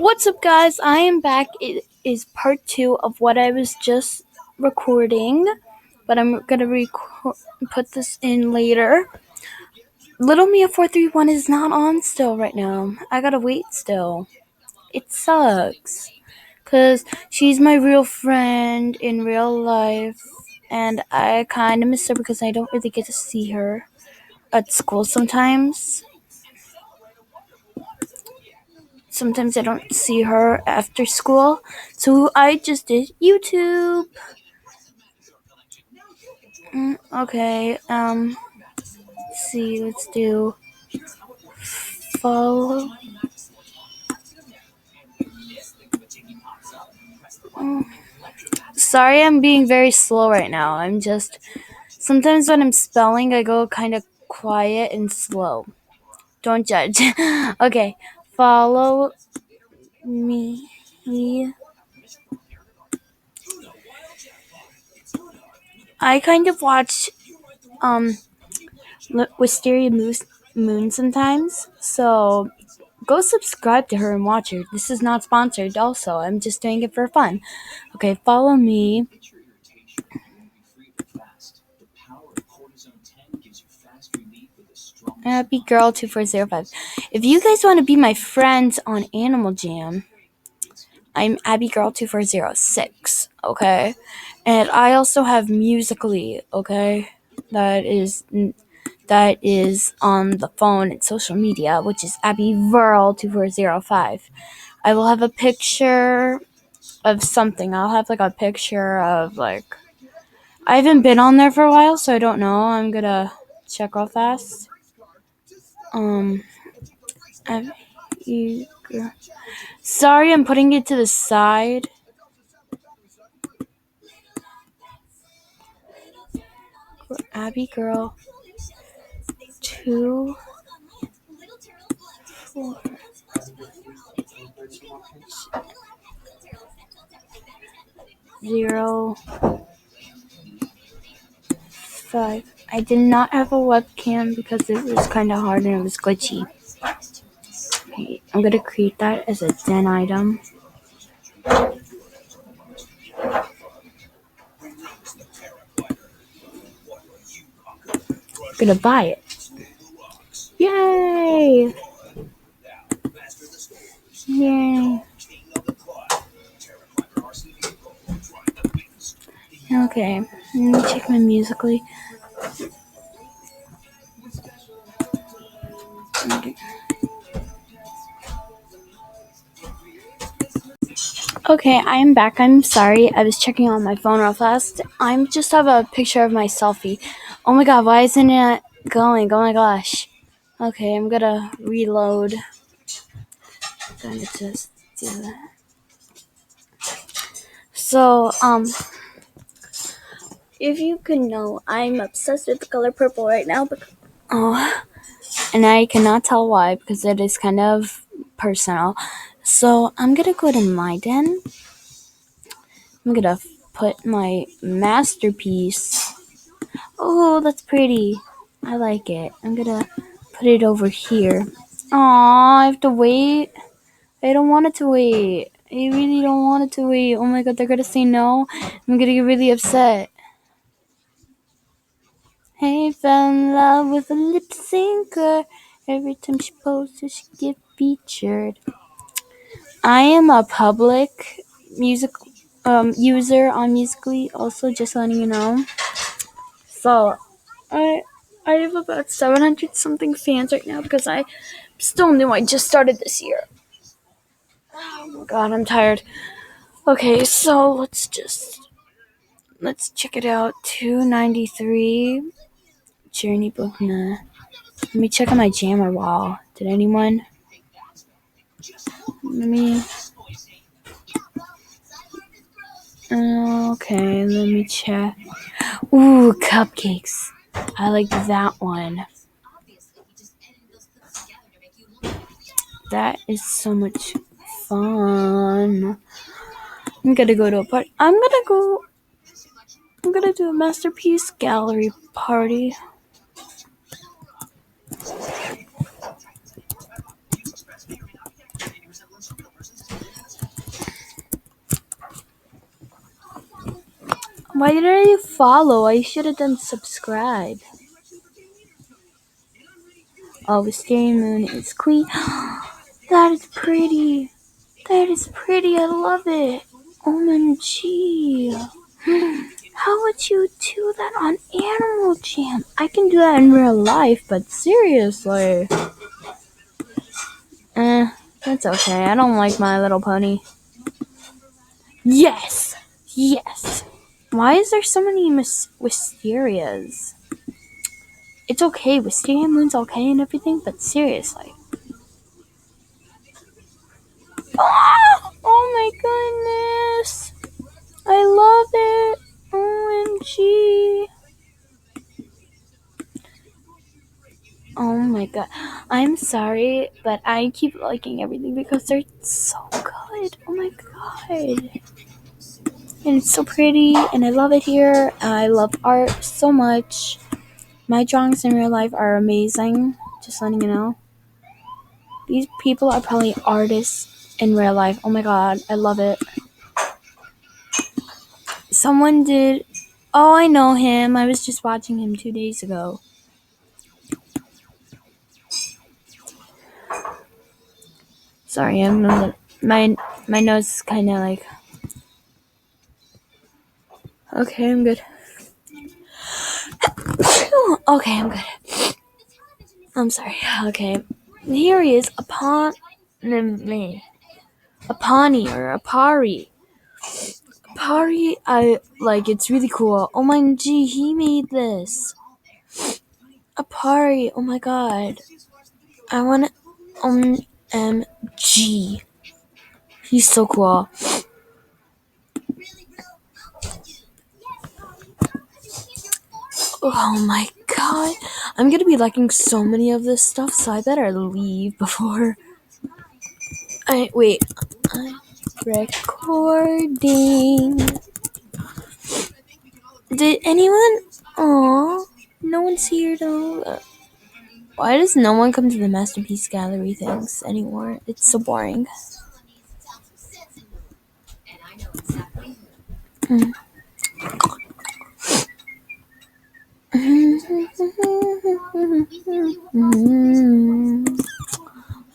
What's up, guys? I am back. It is part 2 of what I was just recording, but I'm gonna put this in later. Little Mia 431 is not on still right now. I gotta wait still. It sucks, cause she's my real friend in real life, and I kind of miss her because I don't really get to see her at school sometimes. Sometimes I don't see her after school, so I just did YouTube. Okay, let's see, let's do follow. Sorry, I'm being very slow right now. Sometimes when I'm spelling, I go kind of quiet and slow. Don't judge. Okay, follow me. I kind of watch, Wisteria Moon sometimes, so go subscribe to her and watch her. This is not sponsored also. I'm just doing it for fun. Okay, follow me. Happy Girl 2405. If you guys want to be my friends on Animal Jam, I'm Abby Girl 2406, okay? And I also have Musically, okay? That is on the phone and social media, which is Abby Girl 2405. I will have a picture of something. I'll have like a picture of like I haven't been on there for a while, so I don't know. I'm gonna check real fast. Sorry, I'm putting it to the side. Abby Girl 2 4 0 5. I did not have a webcam because it was kind of hard and it was glitchy. Okay, I'm gonna create that as a den item. I'm gonna buy it. Yay! Yay! Okay, let me check my Musically. Okay, I'm back. I'm sorry. I was checking on my phone real fast. I just have a picture of my selfie. Oh my god, why isn't it going? Oh my gosh. Okay, I'm gonna reload. Gonna just do that. So, if you could know, I'm obsessed with the color purple right now. And I cannot tell why because it is kind of personal. So I'm gonna go to my den. I'm gonna put my masterpiece. Oh, that's pretty. I like it. I'm gonna put it over here. Aw, I have to wait. I don't want it to wait. I really don't want it to wait. Oh my god, they're gonna say no. I'm gonna get really upset. Hey, fell in love with a lip syncer. Every time she posts, she get featured. I am a public music user on Musically, also just letting you know. So I have about 700 something fans right now because I still new. I just started this year. Oh my god, I'm tired. Okay, so let's check it out. 293 Journey Book. Nah. Let me check on my jammer wall. Did anyone? Okay, let me check. Ooh, cupcakes. I like that one. That is so much fun. I'm gonna go to a party. I'm gonna do a masterpiece gallery party. Why did I follow? I should have done subscribe. Oh, Wisteria Moon is queen. That is pretty. That is pretty. I love it. OMG. How would you do that on Animal Jam? I can do that in real life, but seriously. That's okay. I don't like My Little Pony. Yes! Yes! Why is there so many Wisterias? It's okay. Wisteria Moon's okay and everything, but seriously. Oh my goodness! I love it! OMG! Oh my god. I'm sorry, but I keep liking everything because they're so good. Oh my god. And it's so pretty, and I love it here. I love art so much. My drawings in real life are amazing. Just letting you know. These people are probably artists in real life. Oh my god, I love it. Someone did. Oh, I know him. I was just watching him 2 days ago. Sorry, my nose is kind of like. Okay, I'm good. Okay, I'm good. I'm sorry. Okay, here he is, a Pawnee or a Pari. Pari, I like. It's really cool. Oh my g, he made this. A Pari. Oh my god. I want to. OMG. He's so cool. Oh my god. I'm gonna be liking so many of this stuff, so I better leave before. Wait. I'm recording. Did anyone? Aw. No one's here though. Why does no one come to the Masterpiece Gallery things anymore? It's so boring.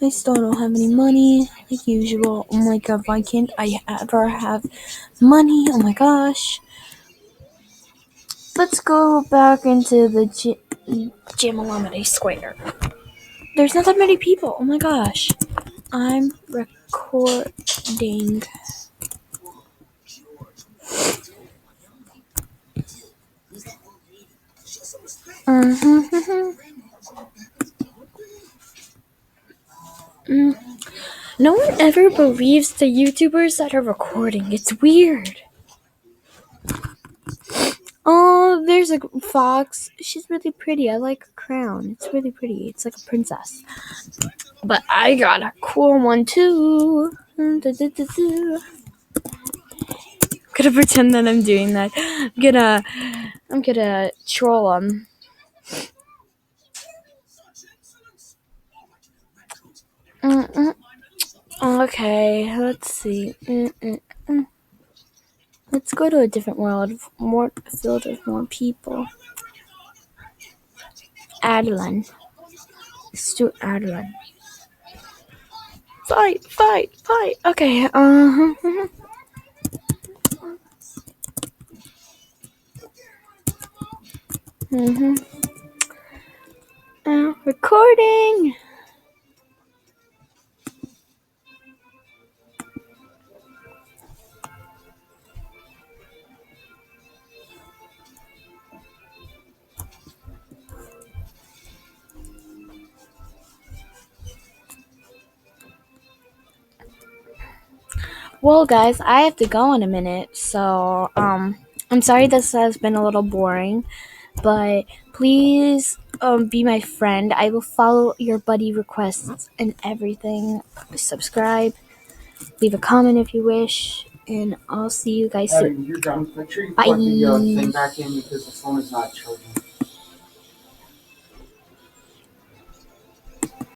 I still don't have any money, like usual. Oh my god, why can't I ever have money? Oh my gosh. Let's go back into the Jamalamade Square. There's not that many people. Oh my gosh. I'm recording. No one ever believes the YouTubers that are recording. It's weird. Oh, there's a fox. She's really pretty. I like her crown. It's really pretty. It's like a princess. But I got a cool one too. I'm gonna pretend that I'm doing that. I'm gonna troll them. Okay, let's see. Let's go to a different world, more filled with more people. Adeline. Stuart Adeline. Fight! Okay, recording! Well, guys, I have to go in a minute, so, I'm sorry this has been a little boring, but please, be my friend. I will follow your buddy requests and everything. Subscribe, leave a comment if you wish, and I'll see you guys soon. You're done. Make sure you Bye. plug the thing back in because the phone is not charging.